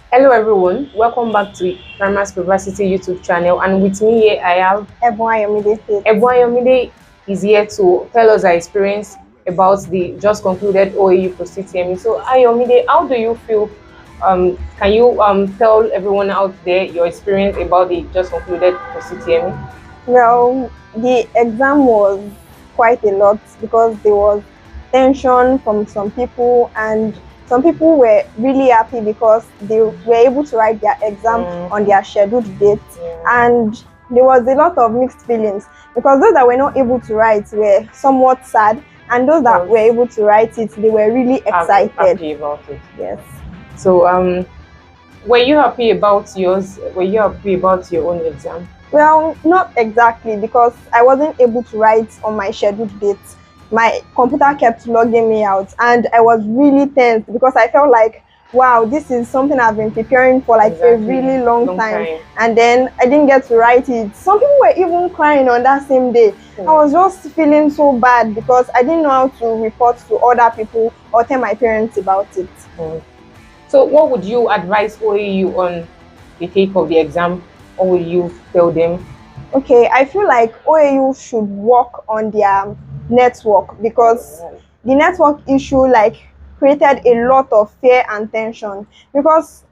Hello everyone, welcome back to Primax University YouTube channel, and with me here I have Ebun Ayomide State. Ebun Ayomide is here to tell us her experience about the just concluded OAU Post-UTME. So Ayomide, how do you feel? Can you tell everyone out there your experience about the just concluded Post-UTME? Well, the exam was quite a lot because there was tension from some people, and some people were really happy because they were able to write their exam on their scheduled date. Yeah. And there was a lot of mixed feelings because those that were not able to write were somewhat sad, and those that were able to write it, they were really excited. Happy about it. Yes. So were you happy about yours? Were you happy about your own exam? Well, not exactly because I wasn't able to write on my scheduled date. My computer kept logging me out, and I was really tense because I felt like, wow, this is something I've been preparing for like a really long time. And then I didn't get to write it. Some people were even crying on that same day. I was just feeling so bad because I didn't know how to report to other people or tell my parents about it. So what would you advise OAU on the take of the exam? Or will you tell them? Okay, I feel like OAU should work on their network because the network issue created a lot of fear and tension. Because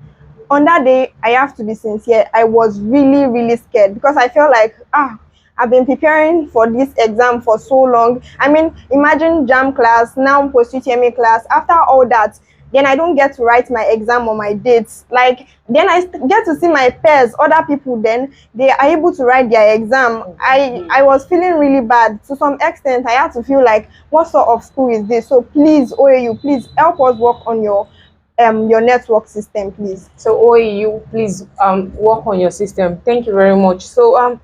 on that day, I have to be sincere, I was really scared because I felt like I've been preparing for this exam for so long. I mean, imagine jam class, now post-UTME class. After all that, then I don't get to write my exam on my dates. Like, then I get to see my peers, other people, then they are able to write their exam. I was feeling really bad. To some extent, I had to feel like, what sort of school is this? So please, OAU, please help us work on your network system, please. So OAU, please work on your system. Thank you very much. So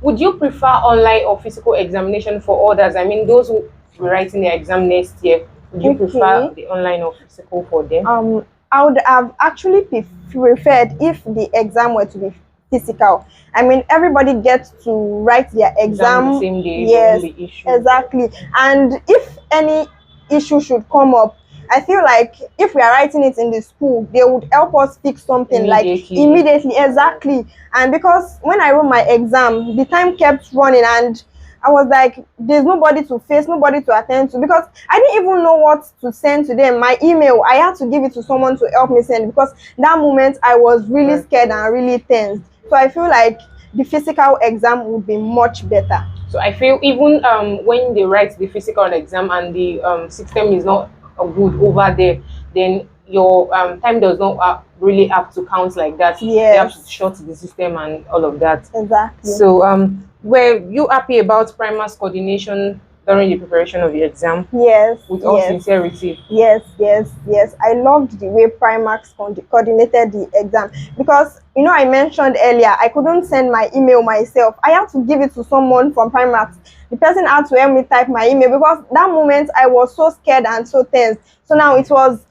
would you prefer online or physical examination for others? I mean, those who will be writing their exam next year, would you prefer the online or physical for them? I would have actually preferred if the exam were to be physical. I mean, everybody gets to write their exam the same day. Yes, exactly. And if any issue should come up, I feel like if we are writing it in the school, they would help us fix something immediately. Exactly. And because when I wrote my exam, the time kept running, and I was like, there's nobody to face, nobody to attend to, because I didn't even know what to send to them. My email, I had to give it to someone to help me send, because that moment I was really scared and really tense. So I feel like the physical exam would be much better. So I feel even when they write the physical exam and the system is not good over there, then your time does not really have to count like that. Yes. They have to short the system and all of that. Exactly. So were you happy about Primax coordination during the preparation of the exam? Yes. With all sincerity. Yes. I loved the way Primax coordinated the exam, because I mentioned earlier I couldn't send my email myself. I had to give it to someone from Primax. The person had to help me type my email, because that moment I was so scared and so tense. So now it was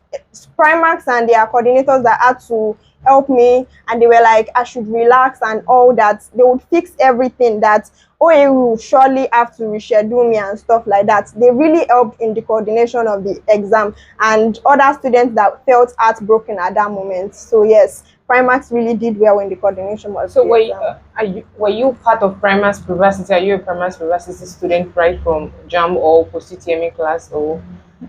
Primax and their coordinators that had to help me, and they were like, I should relax and all that. They would fix everything, that OAU would surely have to reschedule me and stuff like that. They really helped in the coordination of the exam, and other students that felt heartbroken at that moment. So yes, Primax really did well in the coordination of so were you part of Primax University? Are you a Primax University student right from JAM or Post-UTME class? Or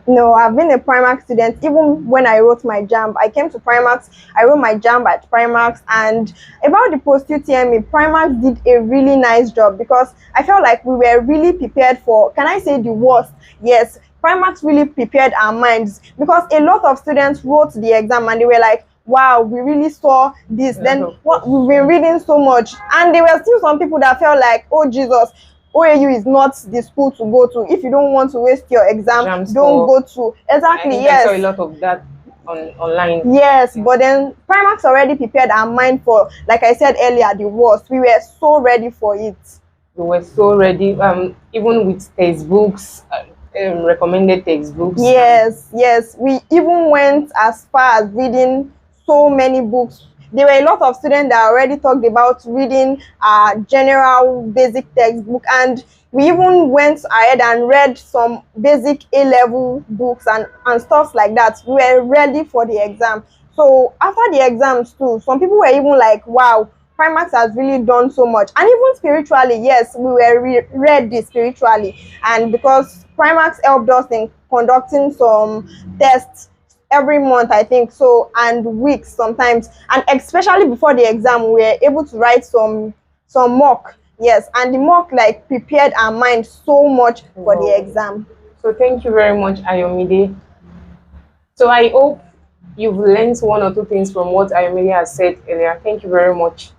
no, I've been a Primax student. Even when I wrote my JAMB, I came to Primax. I wrote my JAMB at Primax. And about the post-UTME, Primax did a really nice job, because I felt like we were really prepared for, can I say the worst? Yes, Primax really prepared our minds, because a lot of students wrote the exam and they were like, wow, we really saw this. Then what, we've been reading so much. And there were still some people that felt like, oh Jesus, OAU is not the school to go to. If you don't want to waste your exam, don't go to. Exactly, yes. I saw a lot of that online. Yes, but then Primax already prepared our mind for, like I said earlier, the worst. We were so ready for it. We were so ready, even with textbooks, recommended textbooks. Yes. We even went as far as reading so many books. There were a lot of students that already talked about reading general basic textbook, and we even went ahead and read some basic A-level books and stuff like that. We were ready for the exam. So after the exams too, some people were even like, wow, Primax has really done so much. And even spiritually, yes, we were ready spiritually. And because Primax helped us in conducting some tests every month, I think so, and weeks sometimes. And especially before the exam, we were able to write some mock. Yes, and the mock like prepared our mind so much for the Wow. exam. So thank you very much, Ayomide. So I hope you've learned one or two things from what Ayomide has said earlier. Thank you very much.